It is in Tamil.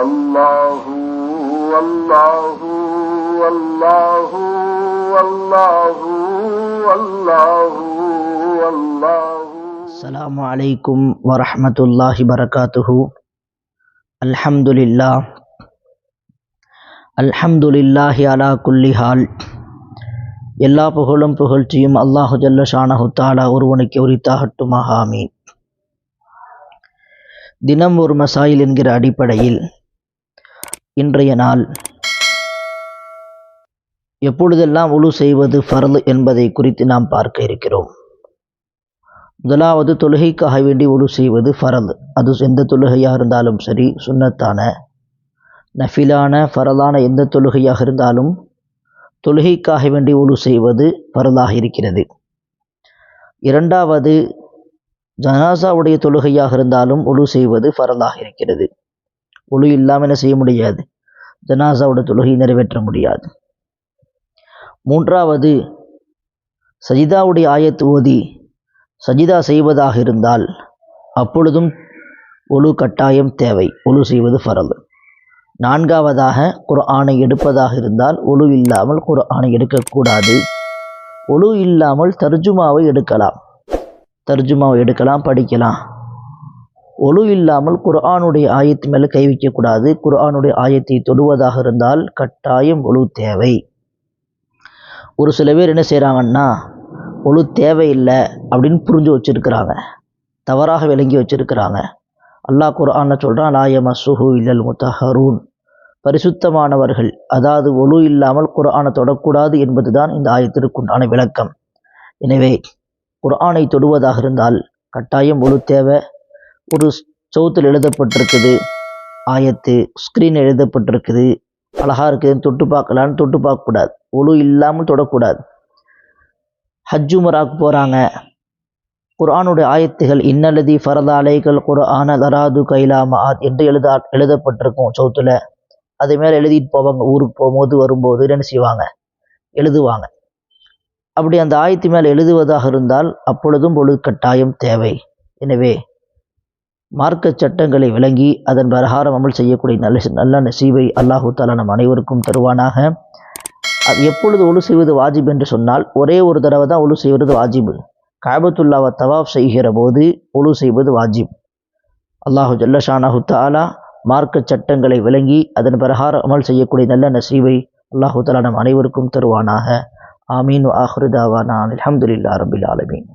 والله والله والله والله والله والله. السلام عليكم ورحمة الله وبركاته. الحمد لله على كل حال. எல்லா புகழும் புகழ்ச்சியும் அல்லாஹு ஜல்ல ஷானஹு தஆலா ஒருவனுக்கு உரித்தாகட்டுமாக, ஆமீன். தினம் ஒரு மசாயில் என்கிற அடிப்படையில் இன்றைய நாள் எப்பொழுதெல்லாம் உலு செய்வது ஃபர்து என்பதை குறித்து நாம் பார்க்க இருக்கிறோம். முதலாவது, தொழுகைக்காக வேண்டி உலு செய்வது ஃபர்து. அது எந்த தொழுகையாக இருந்தாலும் சரி, சுன்னத்தான நஃபிலான ஃபரதான எந்த தொழுகையாக இருந்தாலும் தொழுகைக்காக வேண்டி உலு செய்வது ஃபர்தாக இருக்கிறது. இரண்டாவது, ஜனாசாவுடைய தொழுகையாக இருந்தாலும் உலு செய்வது ஃபர்தாக இருக்கிறது. உலு இல்லாமல் என்ன செய்ய முடியாது, ஜனாசாவுடைய தொழுகை நிறைவேற்ற முடியாது. மூன்றாவது, சஜிதாவுடைய ஆயத்து ஓதி சஜிதா செய்வதாக இருந்தால் அப்பொழுதும் உலு கட்டாயம் தேவை, உலு செய்வது ஃபர்து. நான்காவதாக, குர்ஆனை எடுப்பதாக இருந்தால் உலு இல்லாமல் குர்ஆனை எடுக்கக்கூடாது. உலு இல்லாமல் தர்ஜுமாவை எடுக்கலாம், படிக்கலாம். உலு இல்லாமல் குர்ஆனுடைய ஆயத்து மேலே கை வைக்கக்கூடாது. குர்ஆனுடைய ஆயத்தை தொடுவதாக இருந்தால் கட்டாயம் உலு தேவை. ஒரு சில பேர் என்ன செய்கிறாங்கன்னா, உலு தேவையில்லை அப்படின்னு புரிஞ்சு வச்சுருக்கிறாங்க, தவறாக விளங்கி வச்சுருக்கிறாங்க. அல்லாஹ் குர்ஆனில் சொல்கிறான், லா யமஸ்ஸுஹு இல்லல் முத்தஹரூன், பரிசுத்தமானவர்கள், அதாவது உலு இல்லாமல் குர்ஆனை தொடக்கூடாது என்பதுதான் இந்த ஆயத்திற்குண்டான விளக்கம். எனவே குர்ஆனை தொடுவதாக இருந்தால் கட்டாயம் உலு தேவை. ஒரு சவுத்தில் எழுதப்பட்டிருக்குது ஆயத்து, ஸ்க்ரீன் எழுதப்பட்டிருக்குது, அழகாக இருக்குதுன்னு தொட்டு பார்க்கலான்னு தொட்டு பார்க்கக்கூடாது, உலு இல்லாமல் தொடக்கூடாது. ஹஜ் உம்ராக்கு போகிறாங்க, குர்ஆனுடைய ஆயத்துகள் இன்னல்லதி ஃபரத அலைகள் குர்ஆன லராது கைலா மஆத் என்று எழுதப்பட்டிருக்கும் சவுத்தில். அதே மேலே எழுதிட்டு போவாங்க, ஊருக்கு போகும்போது வரும்போது என்ன செய்வாங்க, எழுதுவாங்க. அப்படி அந்த ஆயத்து மேலே எழுதுவதாக இருந்தால் அப்பொழுதும் ஒழு கட்டாயம் தேவை. எனவே மார்க்க சட்டங்களை விளங்கி அதன் பிரகாரம் அமல் செய்யக்கூடிய நல்ல நசீபை அல்லாஹு தஆலா நம் அனைவருக்கும் தருவானாக. அது எப்பொழுது ஒழு செய்வது வாஜிப் என்று சொன்னால், ஒரே ஒரு தடவை தான் ஒழு செய்வது வாஜிபு. கஅபத்துல்லாஹ்வை தவாஃப் செய்கிற போது ஒழு செய்வது வாஜிப். அல்லாஹு ஜல்ல ஷானஹு தஆலா மார்க்க சட்டங்களை விளங்கி அதன் பிரகாரம் அமல் செய்யக்கூடிய நல்ல நசீபை அல்லாஹு தஆலா நம் அனைவருக்கும் தருவானாக. ஆமீன். வ ஆகிரு தாவானா அல்ஹம்துலில்லாஹி ரப்பில் ஆலமீன்.